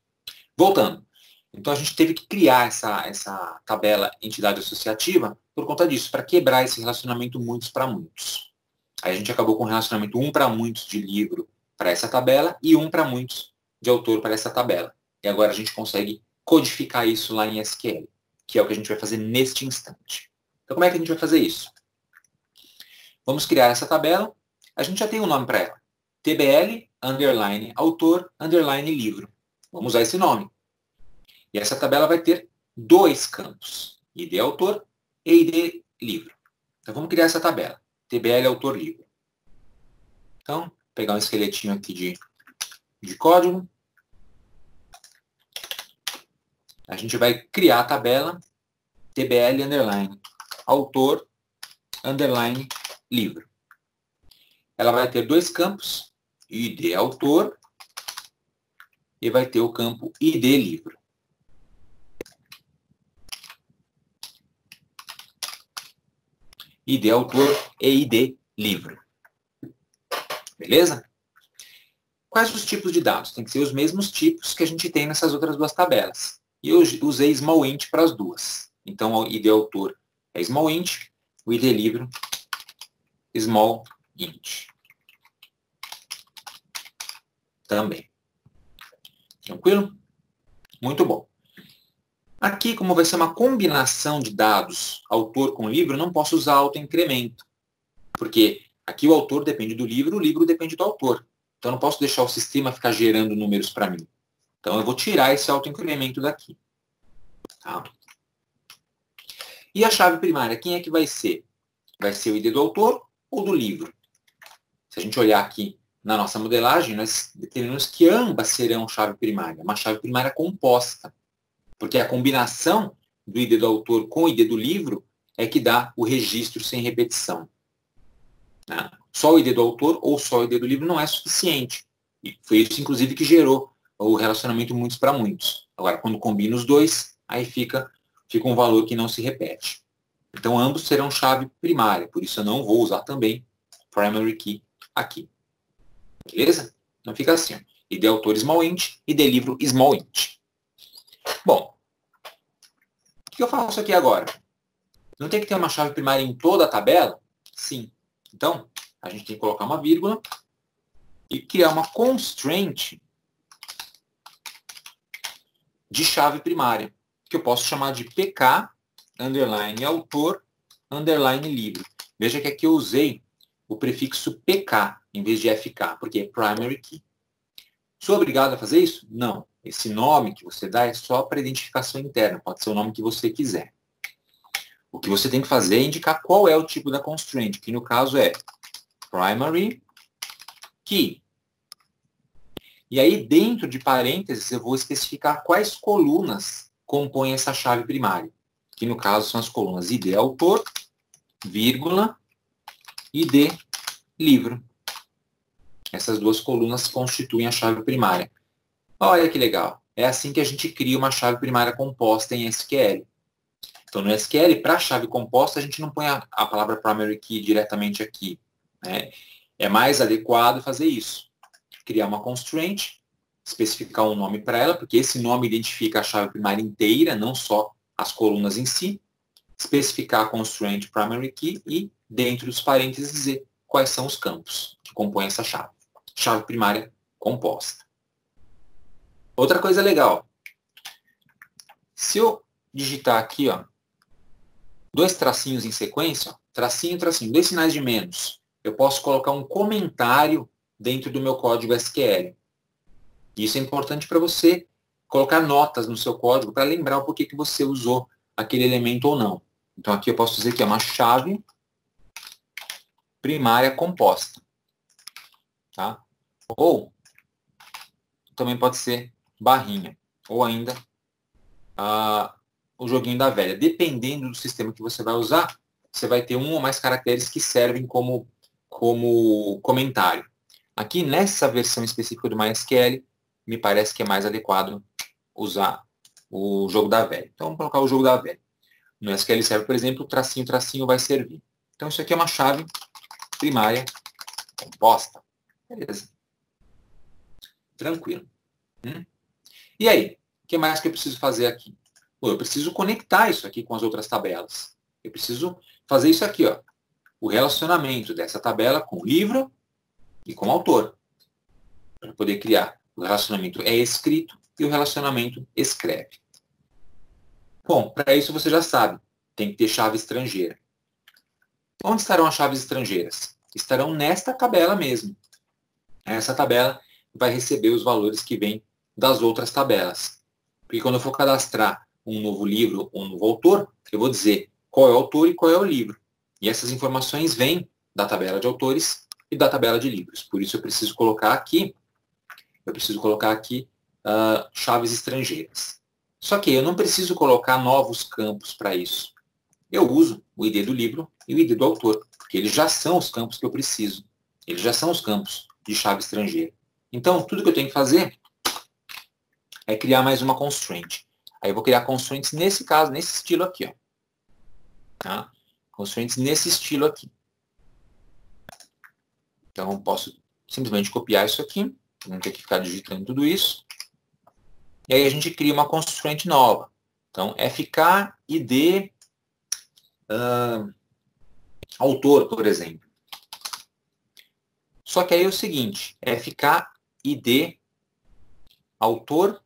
Voltando. Então a gente teve que criar essa tabela entidade associativa por conta disso, para quebrar esse relacionamento muitos para muitos. Aí a gente acabou com um relacionamento 1 para muitos de livro para essa tabela e 1 para muitos de autor para essa tabela. E agora a gente consegue codificar isso lá em SQL, que é o que a gente vai fazer neste instante. Então como é que a gente vai fazer isso? Vamos criar essa tabela. A gente já tem um nome para ela. TBL, underline, autor, underline, livro. Vamos usar esse nome. E essa tabela vai ter 2 campos, ID autor e ID livro. Então vamos criar essa tabela, TBL autor livro. Então, pegar um esqueletinho aqui de código. A gente vai criar a tabela TBL underline autor underline livro. Ela vai ter 2 campos, ID autor e vai ter o campo ID livro. ID autor e ID livro. Beleza? Quais os tipos de dados? Tem que ser os mesmos tipos que a gente tem nessas outras 2 tabelas. E eu usei small int para as 2. Então, o ID autor é small int, o ID livro small int. Também. Tranquilo? Muito bom. Aqui, como vai ser uma combinação de dados, autor com livro, eu não posso usar autoincremento. Porque aqui o autor depende do livro, o livro depende do autor. Então, eu não posso deixar o sistema ficar gerando números para mim. Então, eu vou tirar esse autoincremento daqui. Tá? E a chave primária, quem é que vai ser? Vai ser o ID do autor ou do livro? Se a gente olhar aqui na nossa modelagem, nós determinamos que ambas serão chave primária. Uma chave primária composta. Porque a combinação do ID do autor com o ID do livro é que dá o registro sem repetição. Né? Só o ID do autor ou só o ID do livro não é suficiente. E foi isso, inclusive, que gerou o relacionamento muitos para muitos. Agora, quando combina os dois, aí fica um valor que não se repete. Então, ambos serão chave primária. Por isso, eu não vou usar também primary key aqui. Beleza? Então, fica assim. Ó. ID autor small int, ID livro small int. Bom, o que eu faço aqui agora? Não tem que ter uma chave primária em toda a tabela? Sim. Então, a gente tem que colocar uma vírgula e criar uma constraint de chave primária, que eu posso chamar de pk, underline autor, underline livro. Veja que aqui eu usei o prefixo pk em vez de fk, porque é primary key. Sou obrigado a fazer isso? Não. Esse nome que você dá é só para identificação interna, pode ser o nome que você quiser. O que você tem que fazer é indicar qual é o tipo da constraint, que no caso é primary key. E aí, dentro de parênteses, eu vou especificar quais colunas compõem essa chave primária, que no caso são as colunas ID autor, vírgula, ID livro. Essas duas colunas constituem a chave primária. Olha que legal. É assim que a gente cria uma chave primária composta em SQL. Então, no SQL, para a chave composta, a gente não põe a palavra primary key diretamente aqui. Né? É mais adequado fazer isso. Criar uma constraint, especificar um nome para ela, porque esse nome identifica a chave primária inteira, não só as colunas em si. Especificar a constraint primary key e, dentro dos parênteses, dizer quais são os campos que compõem essa chave. Chave primária composta. Outra coisa legal. Se eu digitar aqui, ó, dois tracinhos em sequência, ó, tracinho, tracinho, dois sinais de menos, eu posso colocar um comentário dentro do meu código SQL. Isso é importante para você colocar notas no seu código para lembrar o porquê que você usou aquele elemento ou não. Então, aqui eu posso dizer que é uma chave primária composta. Tá? Ou também pode ser barrinha. Ou ainda o joguinho da velha. Dependendo do sistema que você vai usar, você vai ter um ou mais caracteres que servem como comentário. Aqui, nessa versão específica do MySQL, me parece que é mais adequado usar o jogo da velha. Então, vamos colocar o jogo da velha. No SQL Server, por exemplo, tracinho, tracinho vai servir. Então, isso aqui é uma chave primária composta. Beleza. Tranquilo. E aí? O que mais que eu preciso fazer aqui? Eu preciso conectar isso aqui com as outras tabelas. Eu preciso fazer isso aqui, ó. O relacionamento dessa tabela com o livro e com o autor. Para poder criar o relacionamento é escrito e o relacionamento escreve. Bom, para isso você já sabe. Tem que ter chave estrangeira. Onde estarão as chaves estrangeiras? Estarão nesta tabela mesmo. Essa tabela vai receber os valores que vêm das outras tabelas. Porque quando eu for cadastrar um novo livro ou um novo autor, eu vou dizer qual é o autor e qual é o livro. E essas informações vêm da tabela de autores e da tabela de livros. Por isso eu preciso colocar aqui, chaves estrangeiras. Só que eu não preciso colocar novos campos para isso. Eu uso o ID do livro e o ID do autor, porque eles já são os campos que eu preciso. Eles já são os campos de chave estrangeira. Então, tudo que eu tenho que fazer é criar mais uma constraint. Aí eu vou criar constraints nesse caso, nesse estilo aqui. Ó. Tá? Constraints nesse estilo aqui. Então, eu posso simplesmente copiar isso aqui. Não ter que ficar digitando tudo isso. E aí a gente cria uma constraint nova. Então, fk id autor, por exemplo. Só que aí é o seguinte, FK, ID, autor,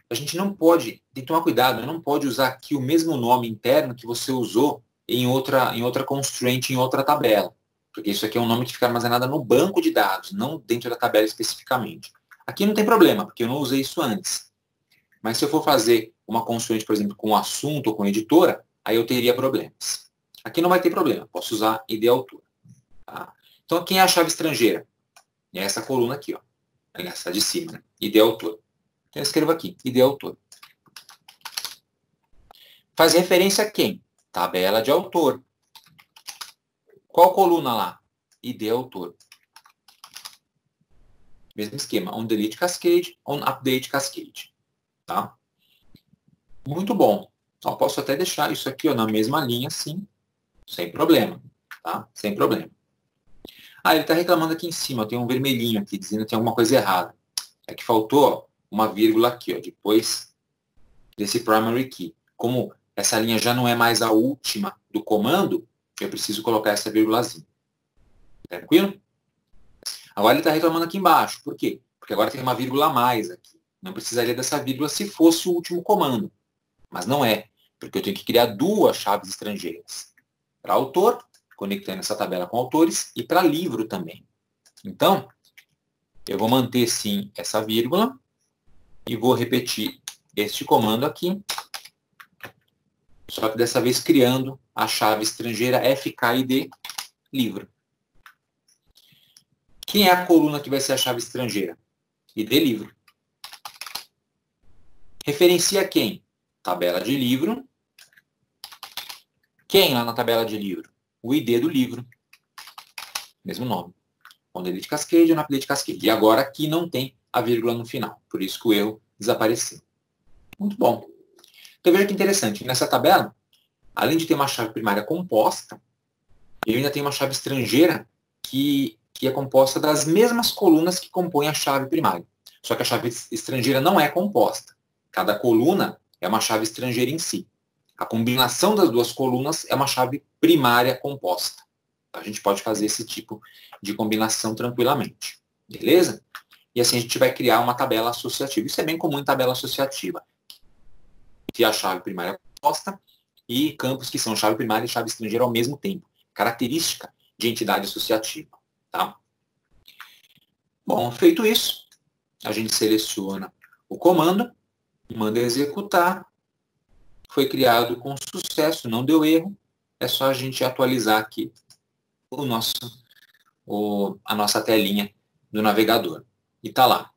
a gente não pode, tem que tomar cuidado, não pode usar aqui o mesmo nome interno que você usou em outra constraint, em outra tabela. Porque isso aqui é um nome que fica armazenado no banco de dados, não dentro da tabela especificamente. Aqui não tem problema, porque eu não usei isso antes. Mas se eu for fazer uma constraint, por exemplo, com assunto ou com editora, aí eu teria problemas. Aqui não vai ter problema, posso usar ID autor. Tá? Então, quem é a chave estrangeira? É essa coluna aqui, ó. Essa de cima, né? ID autor. Então, eu escrevo aqui, ID autor. Faz referência a quem? Tabela de autor. Qual coluna lá? ID autor. Mesmo esquema, on delete cascade, on update cascade. Tá? Muito bom. Então, posso até deixar isso aqui ó, na mesma linha, sim, sem problema. Tá? Sem problema. Ah, ele está reclamando aqui em cima, tem um vermelhinho aqui, dizendo que tem alguma coisa errada. É que faltou ó, uma vírgula aqui, ó, depois desse primary key. Como essa linha já não é mais a última do comando, eu preciso colocar essa vírgulazinha. Tranquilo? Agora ele está reclamando aqui embaixo. Por quê? Porque agora tem uma vírgula a mais aqui. Não precisaria dessa vírgula se fosse o último comando. Mas não é, porque eu tenho que criar duas chaves estrangeiras. Para autor, conectando essa tabela com autores, e para livro também. Então, eu vou manter sim essa vírgula e vou repetir este comando aqui, só que dessa vez criando a chave estrangeira FKID livro. Quem é a coluna que vai ser a chave estrangeira? ID livro. Referencia quem? Tabela de livro. Quem lá na tabela de livro? O ID do livro. Mesmo nome. On delete cascade ou no update cascade. E agora aqui não tem a vírgula no final. Por isso que o erro desapareceu. Muito bom. Então veja que interessante. Nessa tabela, além de ter uma chave primária composta, eu ainda tenho uma chave estrangeira que é composta das mesmas colunas que compõem a chave primária. Só que a chave estrangeira não é composta. Cada coluna é uma chave estrangeira em si. A combinação das duas colunas é uma chave primária composta. A gente pode fazer esse tipo de combinação tranquilamente. Beleza? E assim a gente vai criar uma tabela associativa. Isso é bem comum em tabela associativa. Que é a chave primária composta e campos que são chave primária e chave estrangeira ao mesmo tempo. Característica de entidade associativa. Tá? Bom, feito isso, a gente seleciona o comando, manda executar, foi criado com sucesso, não deu erro, é só a gente atualizar aqui a nossa telinha do navegador. E está lá,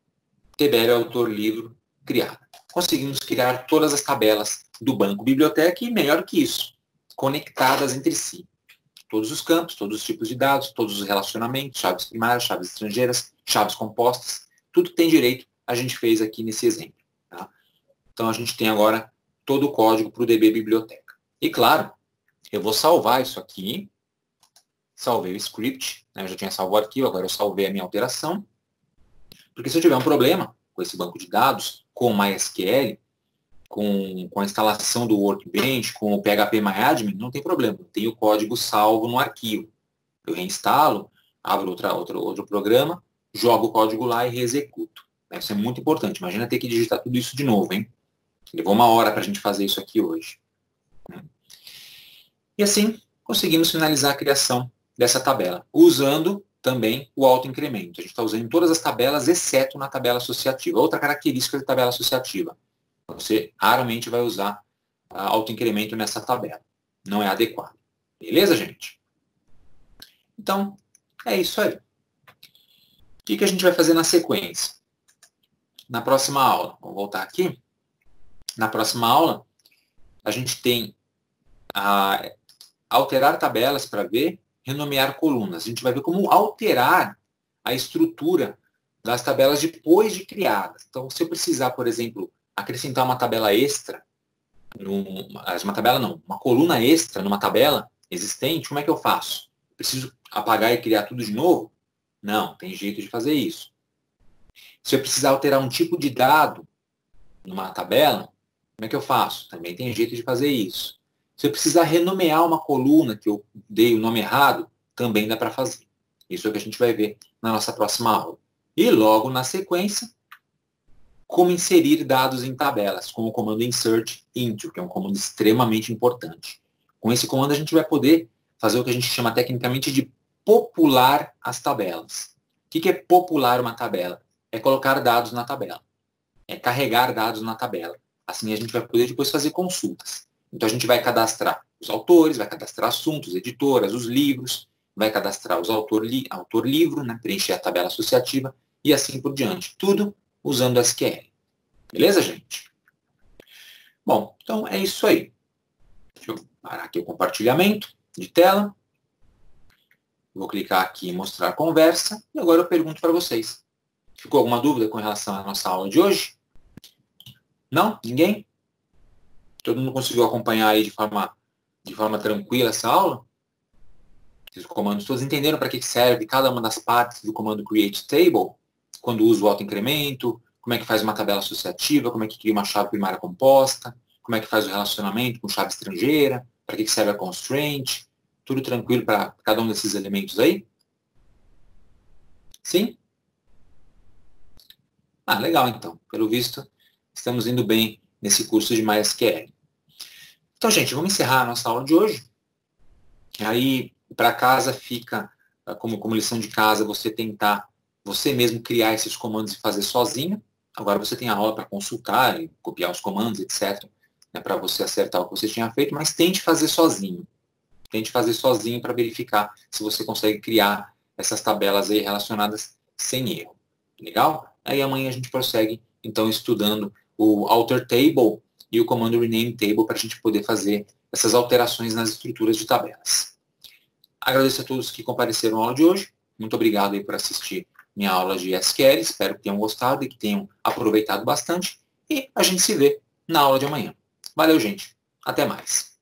TBL autor livro criado. Conseguimos criar todas as tabelas do banco biblioteca e, melhor que isso, conectadas entre si. Todos os campos, todos os tipos de dados, todos os relacionamentos, chaves primárias, chaves estrangeiras, chaves compostas, tudo que tem direito a gente fez aqui nesse exemplo. Tá? Então a gente tem agora todo o código para o DB Biblioteca. E claro, eu vou salvar isso aqui, salvei o script, né? Eu já tinha salvo o arquivo, agora eu salvei a minha alteração, porque se eu tiver um problema com esse banco de dados, com o MySQL, com a instalação do Workbench, com o PHP-MyAdmin, não tem problema. Eu tenho o código salvo no arquivo. Eu reinstalo, abro outro programa, jogo o código lá e reexecuto. Isso é muito importante. Imagina ter que digitar tudo isso de novo, hein? Levou uma hora para a gente fazer isso aqui hoje. E assim, conseguimos finalizar a criação dessa tabela, usando também o autoincremento. A gente está usando em todas as tabelas, exceto na tabela associativa. Outra característica da tabela associativa. Você raramente vai usar autoincremento nessa tabela. Não é adequado. Beleza, gente? Então, é isso aí. O que a gente vai fazer na sequência? Na próxima aula, vamos voltar aqui. Na próxima aula, a gente tem alterar tabelas para ver, renomear colunas. A gente vai ver como alterar a estrutura das tabelas depois de criadas. Então, se eu precisar, por exemplo, acrescentar uma tabela extra, uma coluna extra numa tabela existente, como é que eu faço? Preciso apagar e criar tudo de novo? Não, tem jeito de fazer isso. Se eu precisar alterar um tipo de dado numa tabela, como é que eu faço? Também tem jeito de fazer isso. Se eu precisar renomear uma coluna que eu dei o nome errado, também dá para fazer. Isso é o que a gente vai ver na nossa próxima aula. E logo na sequência, como inserir dados em tabelas, com o comando insert into, que é um comando extremamente importante. Com esse comando a gente vai poder fazer o que a gente chama tecnicamente de popular as tabelas. O que é popular uma tabela? É colocar dados na tabela. É carregar dados na tabela. Assim a gente vai poder depois fazer consultas. Então a gente vai cadastrar os autores, vai cadastrar assuntos, editoras, os livros, vai cadastrar os autor-livro, né, preencher a tabela associativa e assim por diante. Tudo usando SQL. Beleza, gente? Bom, então é isso aí. Deixa eu parar aqui o compartilhamento de tela. Vou clicar aqui em mostrar conversa. E agora eu pergunto para vocês. Ficou alguma dúvida com relação à nossa aula de hoje? Não? Ninguém? Todo mundo conseguiu acompanhar aí de forma tranquila essa aula? Os comandos todos entenderam para que serve cada uma das partes do comando create table? Quando usa o autoincremento, como é que faz uma tabela associativa, como é que cria uma chave primária composta, como é que faz o relacionamento com chave estrangeira, para que serve a constraint, tudo tranquilo para cada um desses elementos aí? Sim? Ah, legal então. Pelo visto, estamos indo bem nesse curso de MySQL. Então, gente, vamos encerrar a nossa aula de hoje. Aí, para casa fica, como lição de casa, você tentar você mesmo criar esses comandos e fazer sozinho. Agora você tem a aula para consultar e copiar os comandos, etc., né, para você acertar o que você tinha feito, mas tente fazer sozinho. Tente fazer sozinho para verificar se você consegue criar essas tabelas aí relacionadas sem erro. Legal? Aí amanhã a gente prossegue, então, estudando o alter table e o comando rename table para a gente poder fazer essas alterações nas estruturas de tabelas. Agradeço a todos que compareceram à aula de hoje. Muito obrigado aí por assistir minha aula de SQL. Espero que tenham gostado e que tenham aproveitado bastante. E a gente se vê na aula de amanhã. Valeu, gente. Até mais.